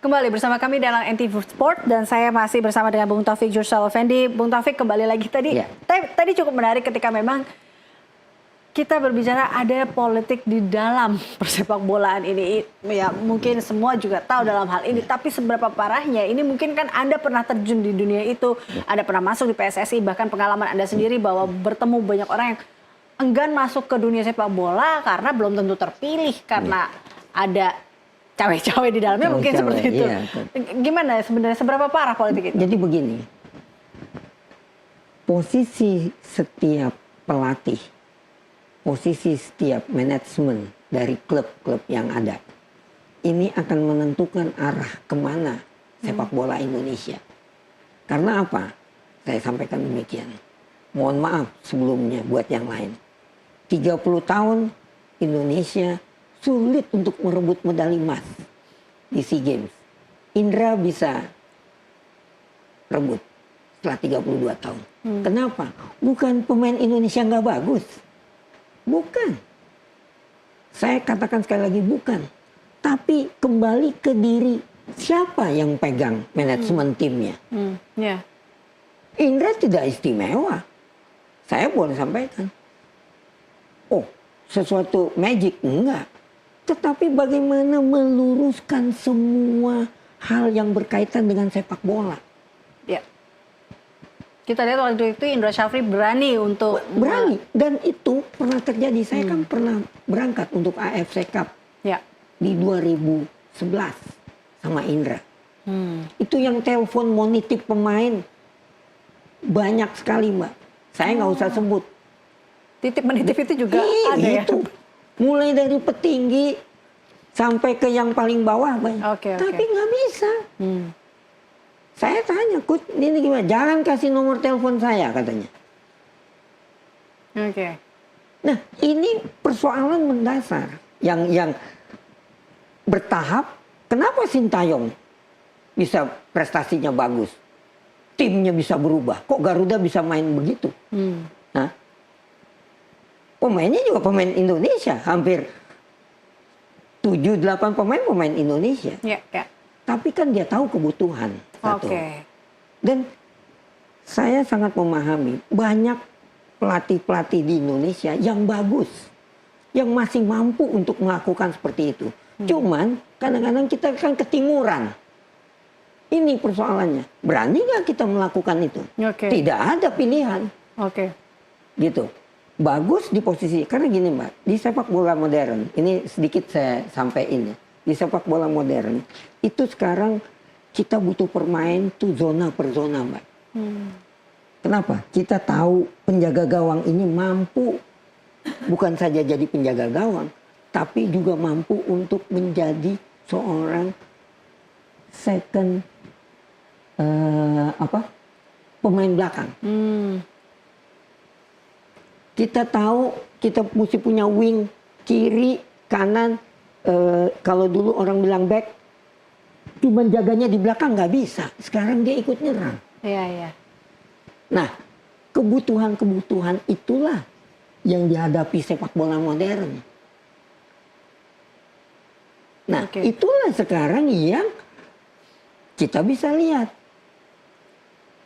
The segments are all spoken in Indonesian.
Kembali bersama kami dalam NTV Sport dan saya masih bersama dengan Bung Taufik Jursal Effendi. Bung Taufik, kembali lagi tadi cukup menarik ketika memang kita berbicara ada politik di dalam persepak bolaan ini. Ya mungkin semua juga tahu dalam hal ini, tapi seberapa parahnya ini mungkin kan Anda pernah terjun di dunia itu, Anda pernah masuk di PSSI, bahkan pengalaman Anda sendiri bahwa bertemu banyak orang yang enggan masuk ke dunia sepak bola karena belum tentu terpilih karena ada cawe-cawe di dalamnya, mungkin seperti itu. Iya. Gimana sebenarnya, seberapa parah politik itu? Jadi begini, posisi setiap pelatih, posisi setiap manajemen dari klub-klub yang ada, ini akan menentukan arah kemana sepak bola Indonesia. Karena apa? Saya sampaikan demikian. Mohon maaf sebelumnya buat yang lain. 30 tahun Indonesia sulit untuk merebut medali emas di SEA Games. Indra bisa rebut setelah 32 tahun. Kenapa? Bukan pemain Indonesia nggak bagus. Bukan. Saya katakan sekali lagi bukan. Tapi kembali ke diri siapa yang pegang manajemen timnya. Yeah. Indra tidak istimewa. Saya boleh sampaikan. Oh, sesuatu magic? Enggak. Tetapi bagaimana meluruskan semua hal yang berkaitan dengan sepak bola. Ya. Kita lihat waktu itu Indra Syafri berani untuk... Berani. Dan itu pernah terjadi. Saya kan pernah berangkat untuk AFC Cup. Ya. Di 2011 sama Indra. Itu yang telepon mau nitip pemain. Banyak sekali, Mbak. Saya nggak usah sebut. Titip menitip itu juga ada itu. Ya? Mulai dari petinggi sampai ke yang paling bawah, tapi nggak bisa. Saya tanya, Coach, ini gimana? Jangan kasih nomor telepon saya, katanya. Nah, ini persoalan mendasar yang bertahap. Kenapa Sintayong bisa prestasinya bagus, timnya bisa berubah? Kok Garuda bisa main begitu? Nah, pemainnya juga pemain Indonesia, hampir 7-8 pemain Indonesia. Tapi kan dia tahu kebutuhan. Dan saya sangat memahami banyak pelatih-pelatih di Indonesia yang bagus, yang masih mampu untuk melakukan seperti itu. Cuman kadang-kadang kita kan ketimuran. Ini persoalannya. Berani nggak kita melakukan itu? Tidak ada pilihan. Gitu. Bagus di posisi, karena gini Mbak, di sepak bola modern, ini sedikit saya sampaikan ya, di sepak bola modern, itu sekarang kita butuh permain tuh zona per zona Mbak. Kenapa? Kita tahu penjaga gawang ini mampu, bukan saja jadi penjaga gawang, tapi juga mampu untuk menjadi seorang second, pemain belakang. Kita tahu kita mesti punya wing kiri, kanan. Kalau dulu orang bilang back, cuma jaganya di belakang nggak bisa. Sekarang dia ikut nyerang. Nah, kebutuhan-kebutuhan itulah yang dihadapi sepak bola modern. Nah, itulah sekarang yang kita bisa lihat.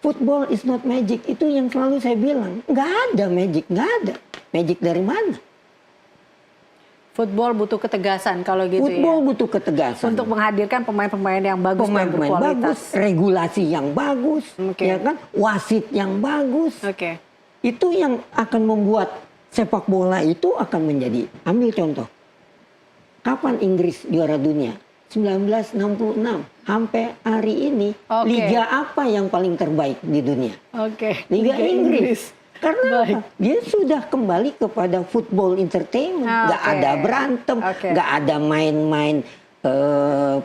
Football is not magic. Itu yang selalu saya bilang. Nggak ada magic. Nggak ada. Magic dari mana? Football butuh ketegasan kalau gitu. Football butuh ketegasan. Untuk menghadirkan pemain-pemain yang bagus dan berkualitas. Bagus, regulasi yang bagus. Ya kan? Wasit yang bagus. Itu yang akan membuat sepak bola itu akan menjadi. Ambil contoh. Kapan Inggris juara dunia? 1966 sampai hari ini liga apa yang paling terbaik di dunia? Liga Inggris. Karena apa? Dia sudah kembali kepada football entertainment, nggak ada berantem, nggak ada main-main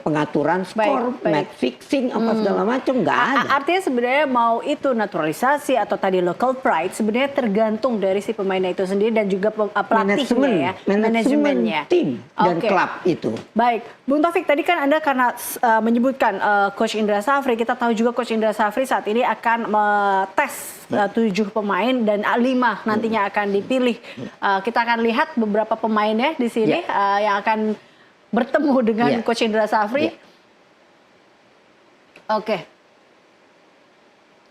pengaturan skor, match fixing apa segala macam, nggak ada. Artinya sebenarnya mau itu naturalisasi atau tadi local pride sebenarnya tergantung dari si pemainnya itu sendiri dan juga pelatihnya manajemennya, tim dan klub itu. Baik, Bung Taufik, tadi kan Anda karena menyebutkan Coach Indra Syafri, kita tahu juga Coach Indra Syafri saat ini akan tes 7 pemain dan 5 nantinya akan dipilih. Kita akan lihat beberapa pemainnya di sini yang akan bertemu dengan Coach Indra Syafri. Oke.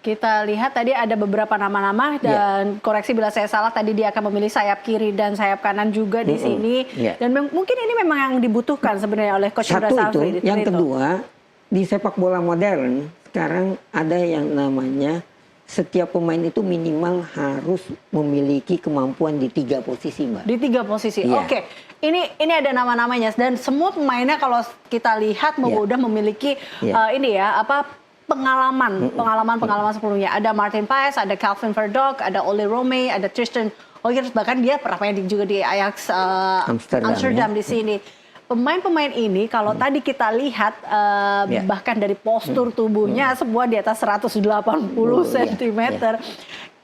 Kita lihat tadi ada beberapa nama-nama dan koreksi bila saya salah, tadi dia akan memilih sayap kiri dan sayap kanan juga di sini. Dan mungkin ini memang yang dibutuhkan sebenarnya oleh Coach Indra Safri. Yang kedua, di sepak bola modern sekarang ada yang namanya setiap pemain itu minimal harus memiliki kemampuan di 3 posisi, Mbak. Di 3 posisi. Oke. Ini ada nama-namanya dan semua pemainnya kalau kita lihat udah memiliki pengalaman sebelumnya. Ada Martin Paes, ada Calvin Verdonk, ada Oli Romey, ada Tristan Oyers, bahkan dia pernah main juga di Ajax Amsterdam di sini. Pemain-pemain ini kalau tadi kita lihat bahkan dari postur tubuhnya semua di atas 180 cm.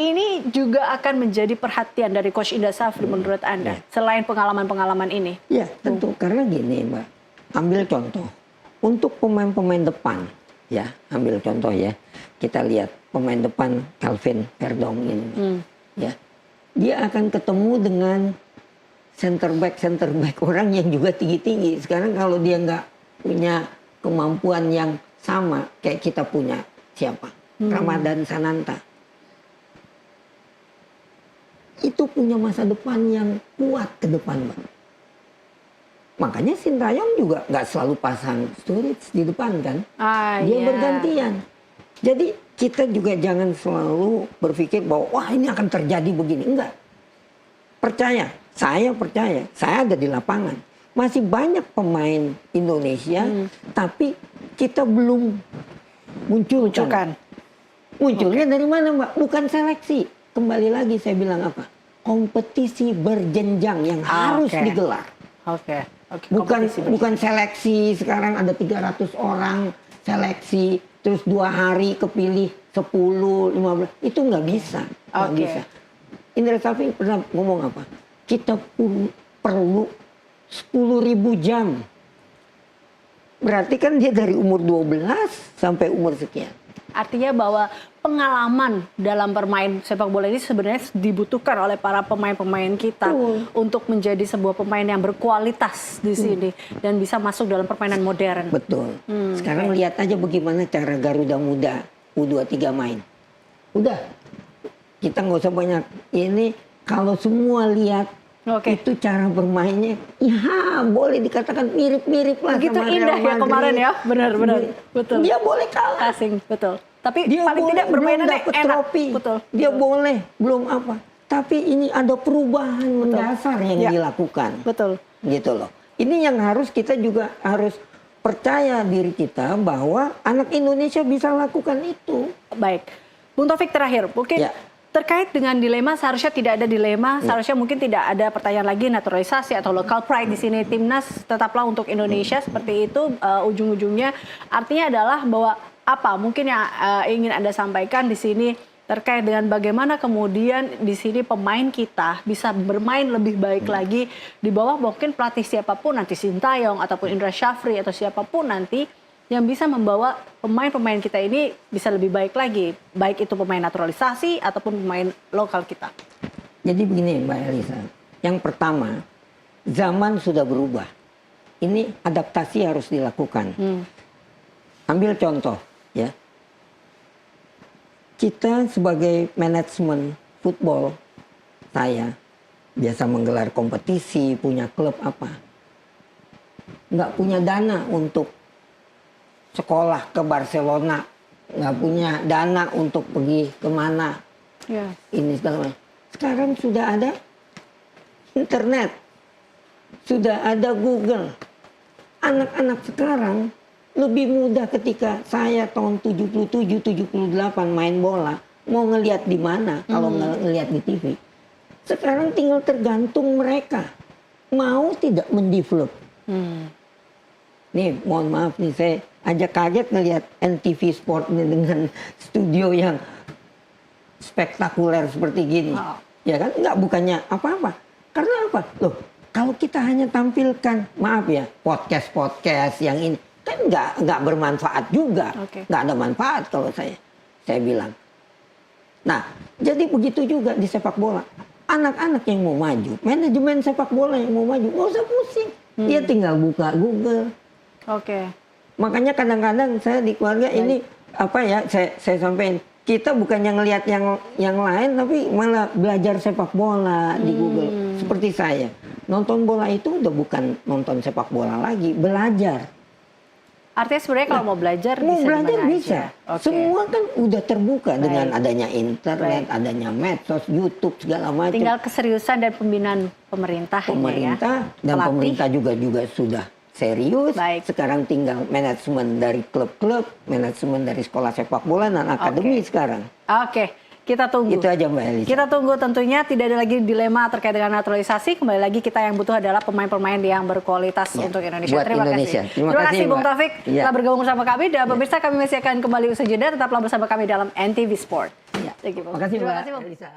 Ini juga akan menjadi perhatian dari Coach Indra Safri menurut Anda selain pengalaman-pengalaman ini. Ya, tentu karena gini, Mbak. Ambil contoh untuk pemain-pemain depan. Ya, ambil contoh ya. Kita lihat pemain depan Calvin Verdonk ini. Ya. Dia akan ketemu dengan center back orang yang juga tinggi-tinggi. Sekarang kalau dia nggak punya kemampuan yang sama kayak kita punya siapa? Ramadan Sananta. Itu punya masa depan yang kuat ke depan, Mbak. Makanya Sintayong juga nggak selalu pasang Sturridge di depan kan. Dia bergantian. Jadi kita juga jangan selalu berpikir bahwa wah ini akan terjadi begini. Enggak. Saya percaya. Saya ada di lapangan. Masih banyak pemain Indonesia, tapi kita belum munculkan. Munculnya dari mana, Mbak? Bukan seleksi. Kembali lagi saya bilang apa? Kompetisi berjenjang yang harus digelar. Bukan seleksi, sekarang ada 300 orang seleksi, terus 2 hari kepilih 10, 15, itu nggak bisa. Nggak bisa. Indra Safri pernah ngomong apa? Kita perlu 10.000 jam. Berarti kan dia dari umur 12 sampai umur sekian. Artinya bahwa pengalaman dalam bermain sepak bola ini sebenarnya dibutuhkan oleh para pemain-pemain kita untuk menjadi sebuah pemain yang berkualitas di sini dan bisa masuk dalam permainan modern. Betul. Sekarang lihat aja bagaimana cara Garuda Muda U23 main. Udah, kita nggak usah banyak. Ini kalau semua lihat itu cara bermainnya, ya boleh dikatakan mirip-mirip lah. Begitu sama indah ya kemarin ya, benar-benar. Betul. Dia boleh kalah. Betul. Tapi dia paling tidak bermainnya enak. Trofi. Betul. Dia boleh, belum apa. Tapi ini ada perubahan mendasar yang dilakukan. Betul. Gitu loh. Ini yang harus kita juga harus percaya diri kita bahwa anak Indonesia bisa lakukan itu. Baik. Bung Taufik terakhir, mungkin terkait dengan dilema, seharusnya tidak ada dilema, seharusnya mungkin tidak ada pertanyaan lagi naturalisasi atau local pride di sini. Timnas tetaplah untuk Indonesia seperti itu, ujung-ujungnya artinya adalah bahwa apa mungkin yang ingin Anda sampaikan di sini terkait dengan bagaimana kemudian di sini pemain kita bisa bermain lebih baik lagi di bawah mungkin pelatih siapapun nanti, Sintayong ataupun Indra Safri atau siapapun nanti yang bisa membawa pemain-pemain kita ini bisa lebih baik lagi, baik itu pemain naturalisasi ataupun pemain lokal kita. Jadi begini Mbak Elisa, yang pertama zaman sudah berubah, ini adaptasi harus dilakukan. Ambil contoh ya, kita sebagai manajemen football, saya biasa menggelar kompetisi, punya klub apa, nggak punya dana untuk sekolah ke Barcelona, nggak punya dana untuk pergi kemana, ini segala macam. Sekarang sudah ada internet, sudah ada Google. Anak-anak sekarang lebih mudah ketika saya tahun 77-78 main bola, mau ngelihat di mana kalau ngelihat di TV. Sekarang tinggal tergantung mereka mau tidak mendevelop. Nih mohon maaf nih, saya aja kaget ngelihat NTV Sport ini dengan studio yang spektakuler seperti gini. Ya kan, nggak bukannya apa-apa. Karena apa? Loh, kalau kita hanya tampilkan, maaf ya, podcast yang ini, kan nggak bermanfaat juga. Nggak ada manfaat kalau saya bilang. Nah, jadi begitu juga di sepak bola. Anak-anak yang mau maju, manajemen sepak bola yang mau maju, nggak usah pusing. Dia tinggal buka Google. Makanya kadang-kadang saya di keluarga ini apa ya, saya sampaikan, kita bukan yang ngelihat yang lain, tapi malah belajar sepak bola di Google. Seperti saya, nonton bola itu udah bukan nonton sepak bola lagi, belajar. Artinya sebenarnya kalau mau belajar bisa. Okay. Semua kan udah terbuka dengan adanya internet, adanya medsos, YouTube segala macam. Tinggal keseriusan dan pembinaan pemerintah dan pemerintah juga sudah serius. Sekarang tinggal manajemen dari klub-klub, manajemen dari sekolah sepak bola dan akademi sekarang. Oke. Kita tunggu. Itu aja Mbak Elisa. Kita tunggu, tentunya tidak ada lagi dilema terkait dengan naturalisasi. Kembali lagi kita yang butuh adalah pemain-pemain yang berkualitas untuk Indonesia. Terima kasih. Terima kasih Bung Taufik telah bergabung bersama kami. Dan pemirsa, kami masih akan kembali usai jeda. Tetaplah bersama kami dalam NTV Sport. Terima kasih Mbak Elisa.